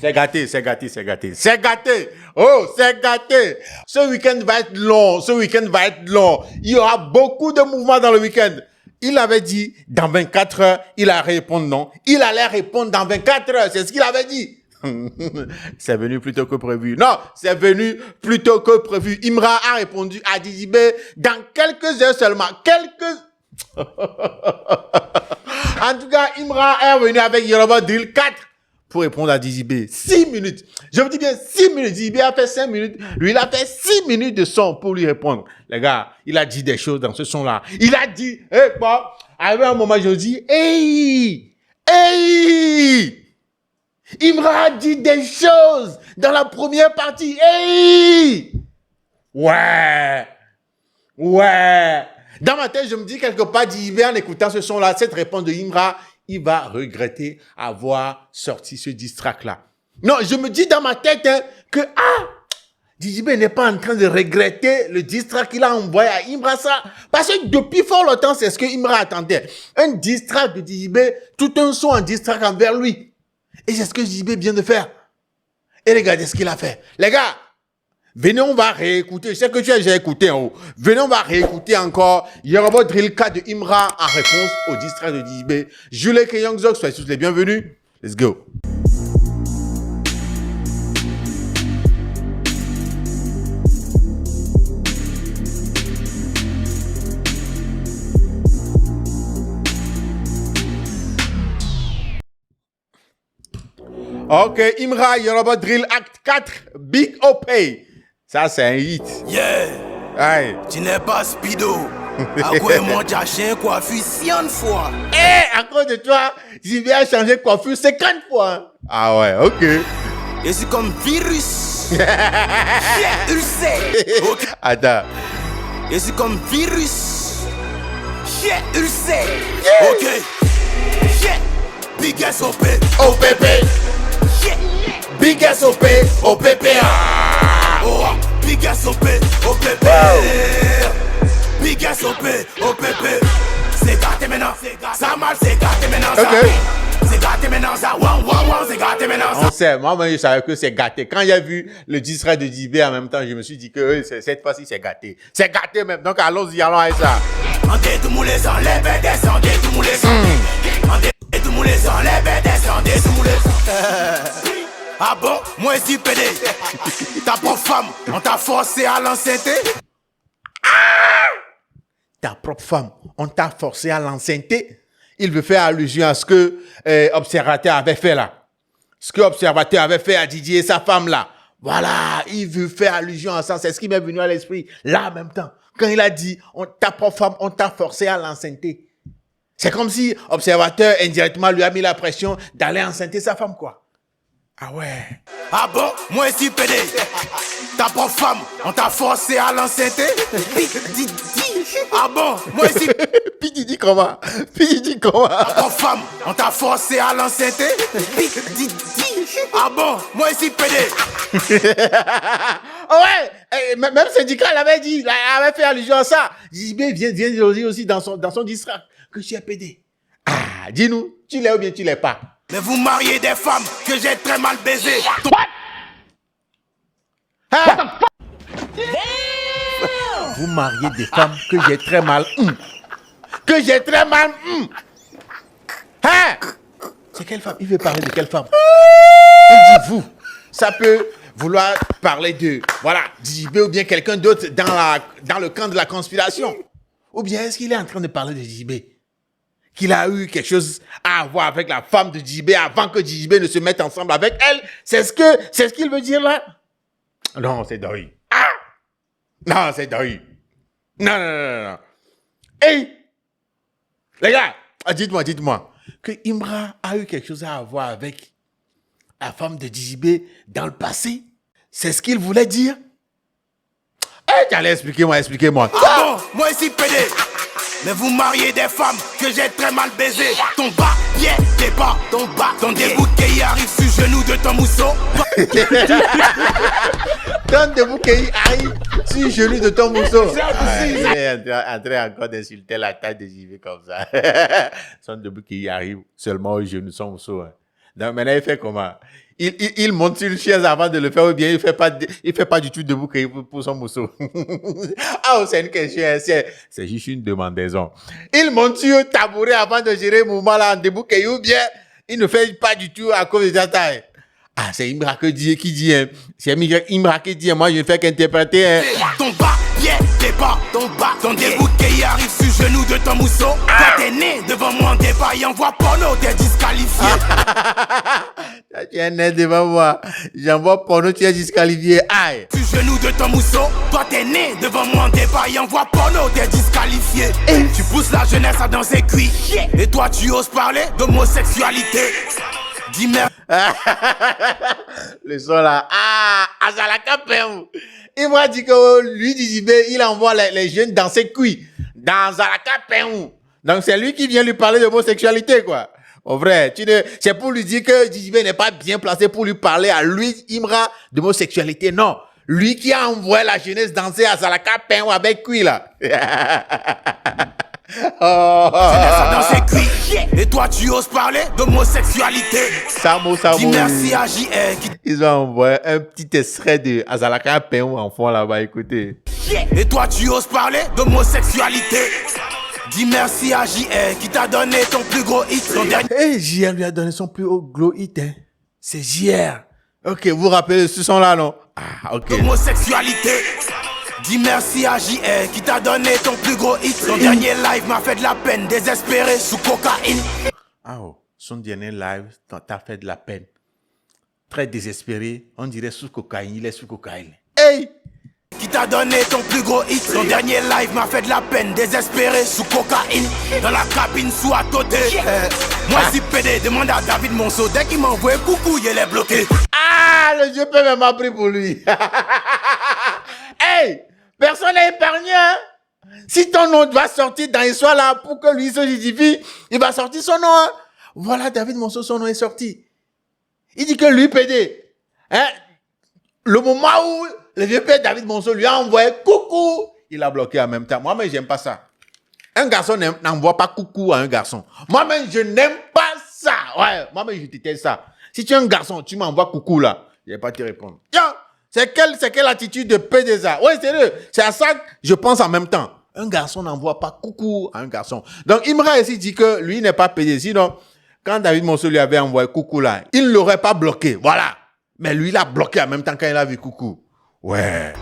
C'est gâté, c'est gâté, c'est gâté. C'est gâté. Oh, c'est gâté. Ce week-end va être long. Ce week-end va être long. Il y aura beaucoup de mouvements dans le week-end. Il avait dit, dans 24 heures, il allait répondre non. Il allait répondre dans 24 heures. C'est ce qu'il avait dit. C'est venu plus tôt que prévu. Non, c'est venu plus tôt que prévu. Imra a répondu à Djibé dans quelques heures seulement. En tout cas, Imra est venu avec Yoruba Drill 4 pour répondre à Djibé. 6 minutes. Je vous dis bien 6 minutes. Djibé a fait 5 minutes. Lui, il a fait 6 minutes de son pour lui répondre. Les gars, il a dit des choses dans ce son-là. Il a dit, quoi? Arrivé un moment, je dis, hey! Imra a dit des choses dans la première partie. Hey! Ouais. Dans ma tête, je me dis quelque part, Djibé, en écoutant ce son-là, cette réponse de Imra, il va regretter avoir sorti ce diss track-là. Non, je me dis dans ma tête que, Djibé n'est pas en train de regretter le diss track qu'il a envoyé à Imra, ça. Parce que depuis fort longtemps, c'est ce que Imra attendait. Un diss track de Djibé, tout un son en diss track envers lui. Et c'est ce que Djibé vient de faire. Et regardez ce qu'il a fait. Les gars, venez, on va réécouter. Je sais que tu as déjà écouté en haut. Venez, on va réécouter encore Yoruba Drill 4 de Imra en réponse au diss track de Djibé. Jules et Young Zog, soyez tous les bienvenus. Let's go. Ok, Imra, Yoruba Drill Act 4, Big OP. Ça, c'est un hit. Yeah. Aye. Tu n'es pas Speedo. À quoi moi, tu as changé coiffure 100 fois. À cause de toi, Djibé a changé de coiffure 50 fois. Ah ouais, ok. Je suis comme virus. Ulcère. Okay. Attends. Je suis comme virus. Ulcère. Ok. Big SOP. OPP. Big SOP. OPP. Oh, Big SOP. OPP. Big SOP. OPP. C'est gâté maintenant. Ça mal, c'est gâté maintenant. Ok. C'est gâté maintenant, ça. C'est gâté maintenant, ça. On sait, moi-même, je savais que c'est gâté. Quand j'ai vu le diss track de Djibé en même temps, je me suis dit que cette fois-ci, c'est gâté. C'est gâté même. Donc, allons-y, allons avec ça. Andez tout le monde les enlève et descendez tout le monde les enlève. Andez tout le monde les enlève et descendez tout le monde les Ah bon, moi ici PD. Ta propre femme, on t'a forcé à l'enceinte. Ta propre femme, on t'a forcé à l'enceinte. Il veut faire allusion à ce que Observateur avait fait là. Ce que Observateur avait fait à Didier et sa femme là. Voilà, il veut faire allusion à ça. C'est ce qui m'est venu à l'esprit là en même temps. Quand il a dit, ta propre femme, on t'a forcé à l'enceinte. C'est comme si Observateur indirectement lui a mis la pression d'aller enceinter sa femme, quoi. Ah ouais. Ah bon, moi ici PD. Ta propre femme, on t'a forcé à l'enceinte. Ah bon, moi ici. Puis il dit comment? Ta propre femme, on t'a forcé à l'enceinte. Ah bon, moi ici PD. Ouais, même syndicat l'avait dit, il avait fait allusion à ça. Djibé vient de dire aussi dans son diss track que tu es PD. Ah, dis-nous, tu l'es ou bien tu l'es pas? Mais vous mariez des femmes que j'ai très mal baisées. Hein? Vous mariez des femmes que j'ai très mal. Que j'ai très mal. Hein? C'est quelle femme? Il veut parler de quelle femme? Il dit vous. Ça peut vouloir parler de, voilà, Djibé ou bien quelqu'un d'autre dans le camp de la conspiration. Ou bien est-ce qu'il est en train de parler de Djibé? Qu'il a eu quelque chose à voir avec la femme de Djibé avant que Djibé ne se mette ensemble avec elle? C'est ce qu'il veut dire là? Non, c'est Dori. Ah! Non, c'est Dori. Non. Hey! Les gars, dites-moi, que Imra a eu quelque chose à voir avec la femme de Djibé dans le passé? C'est ce qu'il voulait dire? Allez, expliquez-moi. Ah bon, moi ici PD. Mais vous mariez des femmes que j'ai très mal baisées. Ton bas, t'es pas, ton début qui arrive sur le genou de ton mousseau. Ton début qui arrive sur le genou de ton mousseau. Il est en train encore d'insulter la taille de Djibé comme ça. Son début qui arrive seulement au genou de son mousseau. Donc maintenant, il fait comment? il monte sur une chaise avant de le faire, ou bien il fait pas du tout debout pour son mousseau. Ah, c'est une question, c'est juste une demandaison. Il monte sur un tabouret avant de gérer le mouvement là en debout, ou bien il ne fait pas du tout à cause de sa taille. Ah, c'est Imra qui dit, hein. C'est Imra qui dit, moi je ne fais qu'interpréter, hein. Ton bas, bien, t'es pas, ton bas, ton dégoût qui arrive sur le genou de ton mousseau. Toi t'es né devant moi en débat et envoie porno, t'es disqualifié. Tu es né devant moi, j'envoie porno, tu es disqualifié, aïe. Sur le genou de ton mousseau, toi t'es né devant moi en débat et envoie porno, t'es disqualifié. Tu pousses la jeunesse à danser cuit. Et toi tu oses parler d'homosexualité. Dis merci. Le son là, Azalaka Peou. Il m'a dit que lui, Dizibé, il envoie les jeunes danser cuit dans Azalaka Peou. Donc c'est lui qui vient lui parler d'homosexualité, quoi. Au vrai, c'est pour lui dire que Dizibé n'est pas bien placé pour lui parler à lui, Imra, d'homosexualité. Non. Lui qui a envoyé la jeunesse danser à Azalaka Peou avec cuit, là. Et toi tu oses parler d'homosexualité. Samo. Dis merci à JR qui... Ils ont envoyé un petit extrait de Azalaka Peou en fond là-bas, écoutez. Et toi tu oses parler d'homosexualité. Dis merci à JR qui t'a donné ton plus gros hit. Et JR lui a donné son plus gros hit, hein. C'est JR. Ok, vous vous rappelez ce son là, non? Ah, ok. Homosexualité. Dis merci à JR qui t'a donné ton plus gros hit. Son dernier live m'a fait de la peine, désespéré sous cocaïne. Ah oh, son dernier live t'a fait de la peine. Très désespéré, on dirait sous cocaïne, il est sous cocaïne. Hey! Qui t'a donné ton plus gros hit. Son dernier live m'a fait de la peine, désespéré sous cocaïne. Dans la cabine sous à côté. Moi si PD, demande à David Monceau. Dès qu'il m'envoie coucou, il est bloqué. Ah, le Dieu peut même pris pour lui. Hey! Personne n'est épargné, hein? Si ton nom va sortir dans l'histoire là, pour que lui se justifie, il va sortir son nom, hein? Voilà, David Monceau, son nom est sorti. Il dit que lui, PD, hein? Le moment où le vieux père David Monceau lui a envoyé coucou, il a bloqué en même temps. Moi-même, j'aime pas ça. Un garçon n'envoie pas coucou à un garçon. Moi-même, je n'aime pas ça. Ouais, moi-même, je déteste ça. Si tu es un garçon, tu m'envoies coucou là, je vais pas te répondre. Tiens! C'est quelle attitude de PDSA? Ouais, sérieux. C'est à ça que je pense en même temps. Un garçon n'envoie pas coucou à un garçon. Donc, Imra ici dit que lui n'est pas PD. Sinon, quand David Monceau lui avait envoyé coucou là, il ne l'aurait pas bloqué. Voilà. Mais lui, il a bloqué en même temps quand il a vu coucou. Ouais.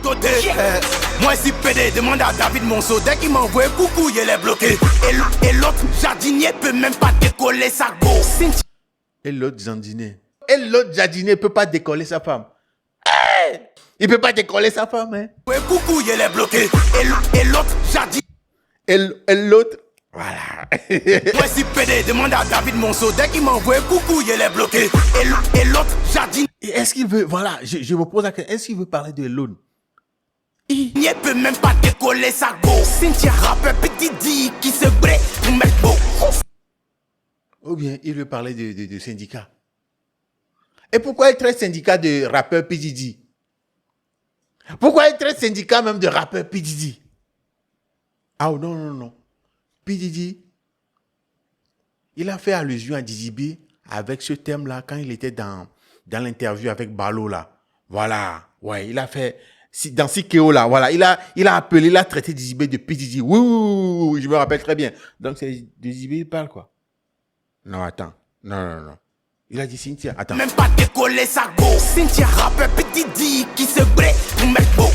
Moi, si PD, demande à David Monceau. Dès qu'il m'envoie coucou, il est bloqué. Et l'autre jardinier peut même pas décoller sa go. Et l'autre jardinier peut pas décoller sa femme. Il peut pas décoller sa femme, hein. Ouais, coucou, il est bloqué. Et l'autre jardinier. Et l'autre, voilà. Moi, si PD, demande à David Monceau. Dès qu'il m'envoie coucou, il est bloqué. Et l'autre jardinier. Est-ce qu'il veut, voilà, je me pose la question, est-ce qu'il veut parler de l'autre? Il ne peut même pas décoller sa go. Cynthia rappeur petit dit qui se brûle pour mettre beau. Ou bien il veut parler de syndicat. Et pourquoi il traite syndicat de rappeur P. Diddy? Pourquoi il traite syndicat même de rappeur P. Diddy? Ah non. P. Diddy, il a fait allusion à Dizzy B avec ce thème-là quand il était dans l'interview avec Balo là. Voilà. Ouais, il a fait dans Sikeo là. Voilà, il a traité Dizzy B de P. Diddy. Oui, je me rappelle très bien. Donc c'est Dizzy B il parle quoi? Non, attends. Non. Il a dit Cynthia. Attends. Même pas décoller sa go. Cynthia rappeur petit dit qui se brûle pour mettre beau.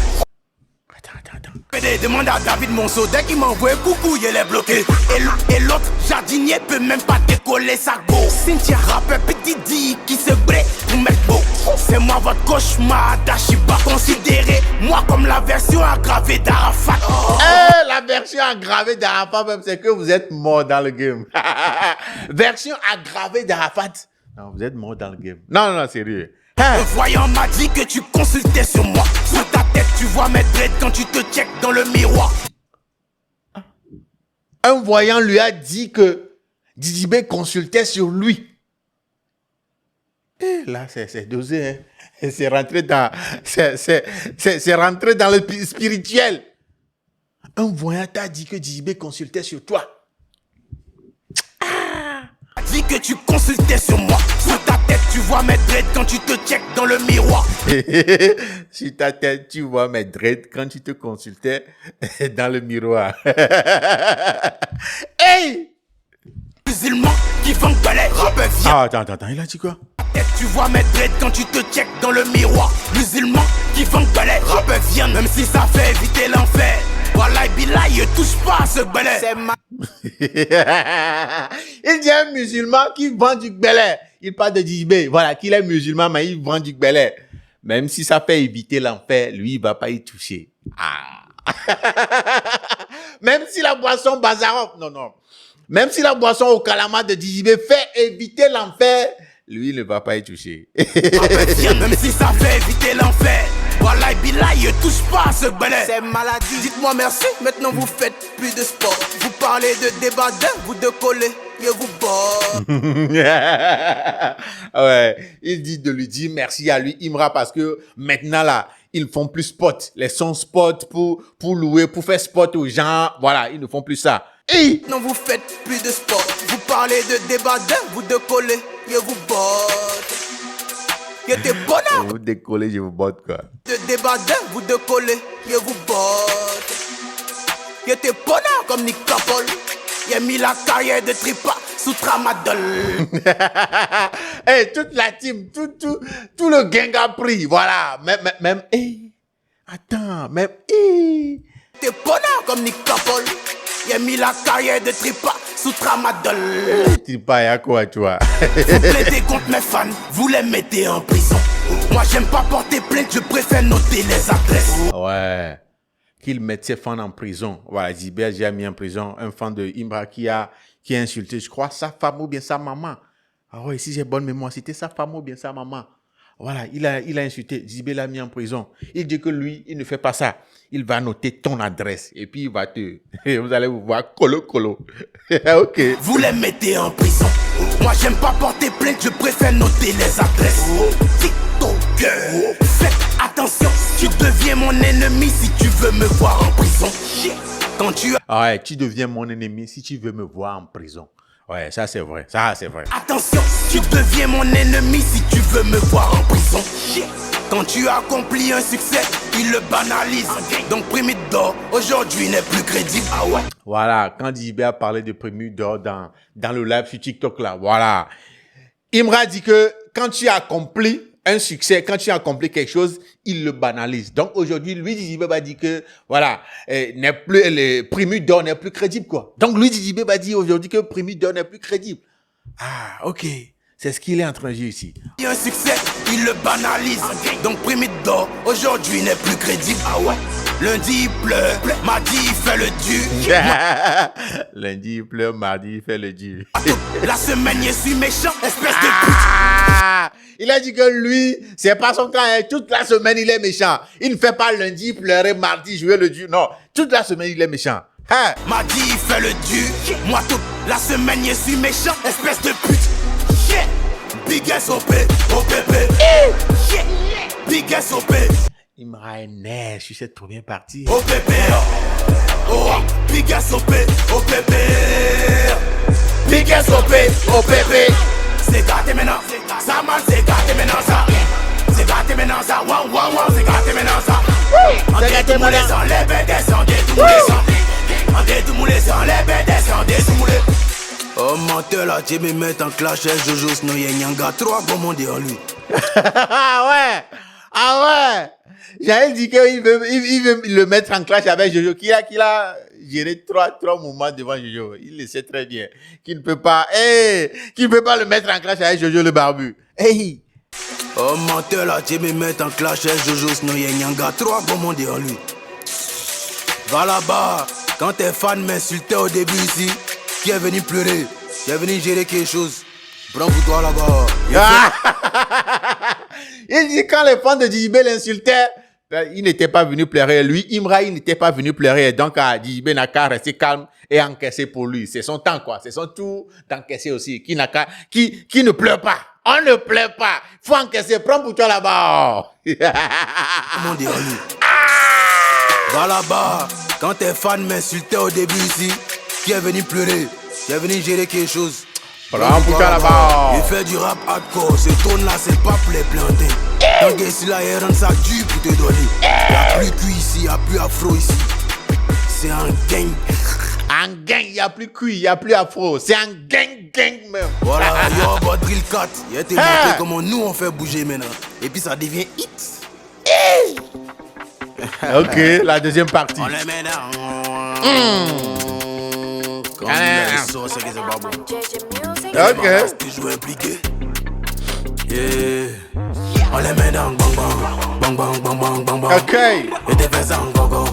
Attends. PD, demande à David Monceau. Dès qu'il m'envoie coucou, il est bloqué. Et l'autre jardinier peut même pas décoller sa go. Cynthia rappeur petit dit qui se brûle pour mettre beau. C'est moi votre cauchemar d'Ashiba. Considérez-moi comme la version aggravée d'Arafat. La version aggravée d'Arafat même, c'est que vous êtes mort dans le game. Version aggravée d'Arafat. Non, vous êtes mort dans le game. Non, sérieux. Un voyant m'a dit que tu consultais sur moi. Sous ta tête, tu vois mes dreads quand tu te check dans le miroir. Un voyant lui a dit que Dizzy B consultait sur lui. Et là, c'est dosé, hein. C'est rentré dans le spirituel. Un voyant t'a dit que Dizzy B consultait sur toi. Dit que tu consultais sur moi. Sur ta tête, tu vois mes dreads quand tu te check dans le miroir. Sur ta tête, tu vois mes dreads quand tu te consultais dans le miroir. Hey! Musulman qui vend balai, rappeur viens. Ah, attends, il a dit quoi? Tu vois mes dreads quand tu te check dans le miroir. Musulman qui vend balai, rappeur viens. Même si ça fait éviter l'enfer. Wallah billahi, touche pas à ce balai. C'est ma... Il dit un musulman qui vend du gbélé. Il parle de Djibé. Voilà, qu'il est musulman, mais il vend du gbélé. Même si ça fait éviter l'enfer, lui, il va pas y toucher. Ah. Même si la boisson Bazarov, non. Même si la boisson au calama de Djibé fait éviter l'enfer, lui, il ne va pas y toucher. Même si ça fait éviter l'enfer. Wallah billahi, touche pas à ce balai. C'est maladie. Dites-moi merci, maintenant vous faites plus de sport. Vous parlez de débat vous de coller, et vous bord. Ouais, il dit de lui dire merci à lui, Imra, parce que maintenant là, ils font plus spot. Les sons spot pour louer, pour faire spot aux gens. Voilà, ils ne font plus ça. Et non, vous faites plus de sport. Vous parlez de débat vous de coller, et vous bord. Il était bonheur. Vous décollez, je vous botte quoi. De débat vous de coller, et vous bord. Il était bonheur comme Nick Capol. Il a mis la carrière de Tripa sous tramadol. Hey, toute la team, tout le gang a pris. Voilà, même, hey, attends, même, hey. T'es bonheur comme Nick Capol. Il a mis la carrière de Tripa sous tramadol. Tripa, y'a quoi, tu vois? Vous plaidez contre mes fans, vous les mettez en prison. Moi, j'aime pas porter plainte, je préfère noter les adresses. Ouais. Qu'il mette ses fans en prison. Voilà, Djibé j'ai mis en prison un fan de Imra qui a insulté, je crois, sa femme ou bien sa maman. Ah ouais, si j'ai bonne mémoire, c'était sa femme ou bien sa maman. Voilà, il a insulté, Djibé l'a mis en prison. Il dit que lui, il ne fait pas ça. Il va noter ton adresse et puis il va vous allez vous voir colo. Ok. Vous les mettez en prison. Moi, j'aime pas porter plainte, je préfère noter les adresses. TikToker, faites attention, tu deviens mon ennemi si tu veux me voir en prison. Quand tu as... Ah ouais, tu deviens mon ennemi si tu veux me voir en prison. Ouais, ça c'est vrai, Attention, tu deviens mon ennemi si tu veux me voir en prison. Quand tu accomplis un succès, il le banalise. Donc Primi d'or, aujourd'hui n'est plus crédible. Ah ouais. Voilà, quand Djibé a parlé de Primi d'or dans le live sur TikTok là, voilà. Imra dit que quand tu accomplis un succès, quand tu accomplis quelque chose, il le banalise. Donc aujourd'hui, lui, Djibé va dire que, voilà, le Primi d'or n'est plus crédible, quoi. Donc lui, Djibé va dire aujourd'hui que Primi d'or n'est plus crédible. Ah, ok. C'est ce qu'il est en train de dire ici. Il y a un succès, il le banalise. Donc Primi d'or, aujourd'hui n'est plus crédible. Ah ouais. Lundi il pleure, mardi il fait le dur. Lundi il pleure, mardi il fait le dur. La semaine je suis méchant, espèce de pute. Il a dit que lui, c'est pas son cas, hein. Toute la semaine il est méchant. Il ne fait pas lundi pleurer, mardi jouer le dur. Non, toute la semaine il est méchant. Hein? Mardi il fait le dur. Moi toute la semaine je suis méchant, espèce de pute. Yeah. Big SOP, OPP. Yeah. Big SOP. Imra est neige, je suis trop bien parti. OPP. Oh, Big SOP, OPP. Big SOP, OPP. C'est gâté maintenant, ça man, c'est gâté maintenant ça. C'est gâté maintenant ça, wow, wow, wow, c'est gâté maintenant ça. C'est gâté maintenant. Enlève, descendez, tout le monde. Enlève, tout le monde, enlève, descendez, tout le monde. Oh menteur là, tu me mets en clash avec Jojo Snoye Nyanga, 3 bons mondes en lui. Ah ouais. J'avais dit qu'il veut le mettre en clash avec Jojo, qu'il a géré trois moments devant Jojo. Il le sait très bien. Qu'il ne peut pas le mettre en clash avec Jojo le barbu. Hey! Oh menteur là, tu me mets en clash avec Jojo Snoye Nyanga, 3 bons mondes en lui. Va là-bas, quand tes fans m'insultaient au début ici, qui est venu pleurer, qui est venu gérer quelque chose. Prends pour toi là-bas. Il dit quand les fans de Djibé l'insultaient, il n'était pas venu pleurer. Lui, Imra, il n'était pas venu pleurer. Donc, Djibé n'a qu'à rester calme et encaisser pour lui. C'est son temps, quoi. C'est son tour d'encaisser aussi. Qui ne pleure pas. On ne pleure pas. Faut encaisser. Prends pour toi là-bas. Mon Dieu, va là-bas. Quand tes fans m'insultaient au début ici, qui est venu pleurer, qui est venu gérer quelque chose. Prends pour toi là-bas. Il fait du rap hardcore, ce ton là c'est pas pour les planter. Donc ici là, il rend ça dur pour te donner. Y'a plus cuit ici, y'a plus afro ici. C'est un gang. Un gang, il n'y a plus cuit, il n'y a plus afro. C'est un gang même. Voilà, yo, bot drill 4. Il a été montré comment nous on fait bouger maintenant. Et puis ça devient hit. Ok, la deuxième partie. On les met dans. Comme les sauces, c'est que c'est pas bon. Ok. C'est toujours impliqué. Yeah. On les met dans bang bang. Bang bang bang bang bang bang. Ok. Et des fais en gogo.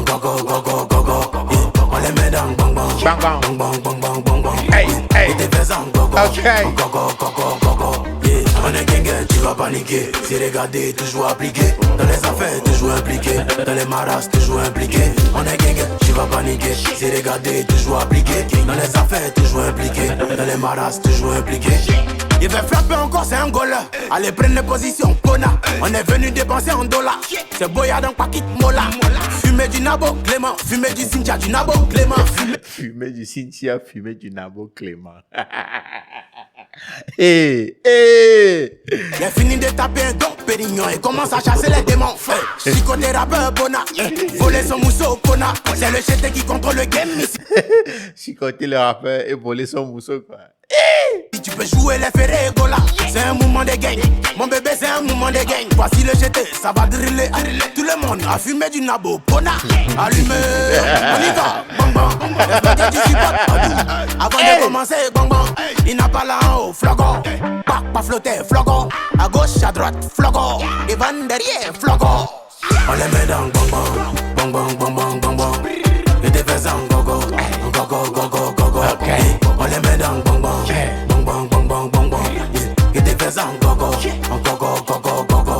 Gogo gogo gogo. Yeah. On les met dans bang bang. Bang bang. Bang bang bang bang bang bang. Hey, hey. Et des fais en gogo. Ok. Gogo gogo gogo. Yeah. On est gang, tu vas paniquer. C'est regarder, toujours appliqué. Dans les affaires, toujours impliqué. Dans les maras, toujours impliqué. On est gang, tu vas paniquer. C'est regarder, toujours appliqué. Dans les affaires, toujours impliqué. Dans les maras, toujours impliqué. Il va frapper encore, c'est un goal. Allez, prendre les positions, Kona. On est venu dépenser en dollars. C'est Boya dans Paquit Mola. Fumer du Nabo Clément. Fumer du Cynthia du Nabo Clément. Fumer du Cynthia, fumer du Nabo Clément. Hey. Il a fini de taper un don Pérignon et commence à chasser les démons. Chicoté rappeur Bona. Voler son mousseau Kona. C'est le chete qui contrôle le game ici. Chicoter le rappeur et voler son mousseau, quoi. Si tu peux jouer les ferrés Gola, c'est un mouvement de gang. Mon bébé, c'est un mouvement de gang. Voici le GT, ça va driller. Tout le monde a fumé du Nabo Bona. Allumé, on y va. Bang bang. J'espère que tu supportes Adou. Avant de commencer, bang bang. Il n'a pas là en haut, flogon. Pas flotter, flogon. À gauche, à droite, flogon. Devant, derrière, flogon. On les met dans bang bang. Bang bang, bang bang, bang bang. Et des fais en gogo. Gogo, gogo, gogo. On les met dans bang bang. Bang bang, bang bang, bang bang. Et des fais en gogo. Gogo, gogo, gogo.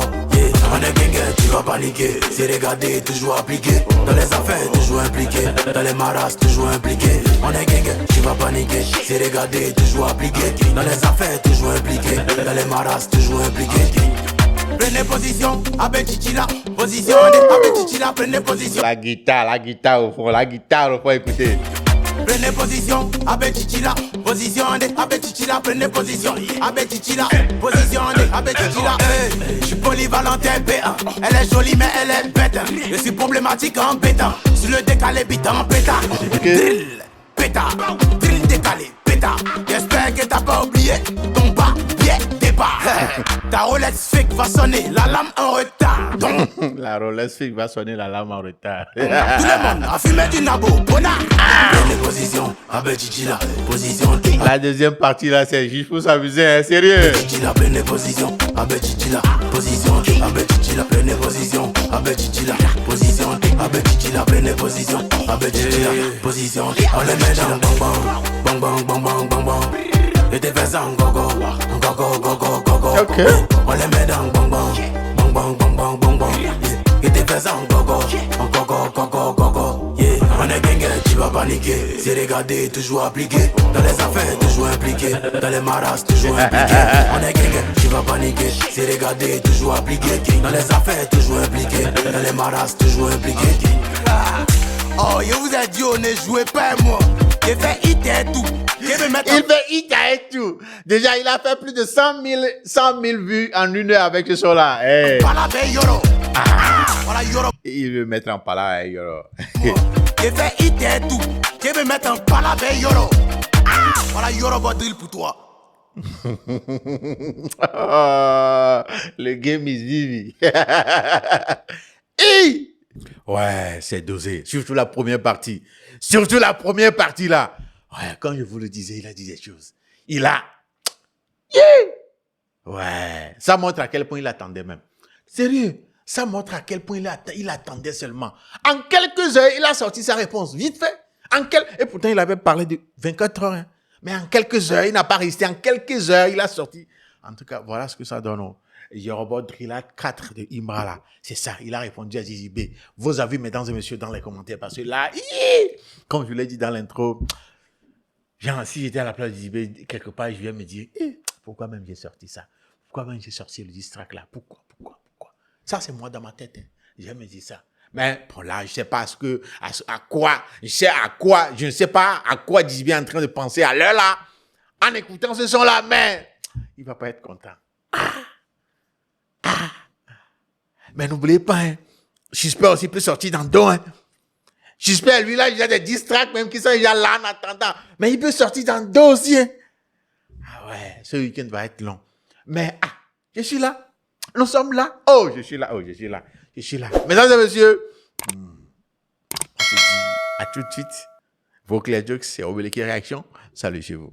On est gang, tu vas paniquer. C'est regarder, toujours appliqué. Dans les affaires, toujours impliqué. Dans les maras, toujours impliqué. On est gang, tu vas paniquer. C'est regarder, toujours appliqué. Dans les affaires, toujours impliqué. Dans les maras, toujours impliqué. Prenez position, avec Chichila. Position, avec Chichila, prenez position. La guitare au fond, écoutez. Prenez position, avec Chichila. Position, avec Chichila, prenez position. Avec Chichila, position, avec Chichila. Je suis polyvalentin B1. Elle est jolie, mais elle est bête. Je suis problématique en pétant. Sur le décalé, bite en pétard. Drill, pétard. Drill décalé, pétard. J'espère que t'as pas oublié ton bas, pied, départ. Ta Rolex fake va sonner, la lame en retard. Donc, La Rolex fake va sonner la lame en retard. tout le monde a fumé du Nabo, Bona. Prenez position, avec Chichila, position. La deuxième partie là, c'est juste pour s'amuser, hein, sérieux. Chichila, prenez position, avec Chichila, position. Avec Chichila, prenez position, avec Chichila, position. Avec Chichila, prenez position, avec Chichila, position. On les met dans bang bang, bang bang, bang bang, bang bang. Et des fais en gogo, gogo, gogo, gogo. Ok. On les met dans bang bang, bang bang, bang bang, bang bang. Et des fais en gogo, gogo, gogo, gogo. Yeah. On est gang, tu vas paniquer. C'est regarder, toujours appliqué. Dans les affaires, toujours impliqué. Dans les maras, toujours impliqué. On est gang, tu vas paniquer. C'est regarder, toujours appliqué. Dans les affaires, toujours impliqué. Dans les maras, toujours impliqué. Oh, je vous ai dit, on ne jouez pas moi. J'ai fait hit et tout. Il fait hit et tout. Déjà, il a fait plus de 100 000 vues en une heure avec ce son-là. Hey. Palabé Yoro. Voilà Yoro. Il veut mettre en pala, hey, Yoro. J'ai fait hit et tout. Je vais mettre un palabé Yoro. Voilà Yoro va drill pour toi. Le game is vivi. Hey. Ouais, c'est dosé. Surtout la première partie. Surtout la première partie là. Ouais, comme je vous le disais, il a dit des choses. Il a... Ouais, ça montre à quel point il attendait même. Sérieux, ça montre à quel point il attendait seulement. En quelques heures, il a sorti sa réponse. Vite fait. Et pourtant, il avait parlé de 24 heures. Hein. Mais en quelques heures, il n'a pas resté. En quelques heures, il a sorti. En tout cas, voilà ce que ça donne. Yoruba Drilla 4 de Imrala. C'est ça, il a répondu à Zizi B. Vos avis, mesdames et messieurs, dans les commentaires. Parce que là, comme je l'ai dit dans l'intro, genre, si j'étais à la place de Zizi B, quelque part, je viens me dire, pourquoi même j'ai sorti ça? Pourquoi même j'ai sorti le diss track là? Pourquoi? Ça, c'est moi dans ma tête. Hein. Je me dis ça. Mais bon, là, je ne sais pas à quoi, je ne sais pas à quoi Zizi B est en train de penser à l'heure là. en écoutant ce son-là, mais il ne va pas être content. Mais n'oubliez pas, hein, Suspect aussi peut sortir dans le dos. Hein. Suspect, lui, là, il a des distracts même qui sont déjà là en attendant. Mais il peut sortir dans le dos aussi. Hein. Ah ouais, ce week-end va être long. Mais, je suis là. Nous sommes là. Oh, je suis là. Oh, je suis là. Je suis là. Mesdames et messieurs, on se dit à tout de suite. Vos Clear Jokes, c'est Obélé qui réaction. Salut chez vous.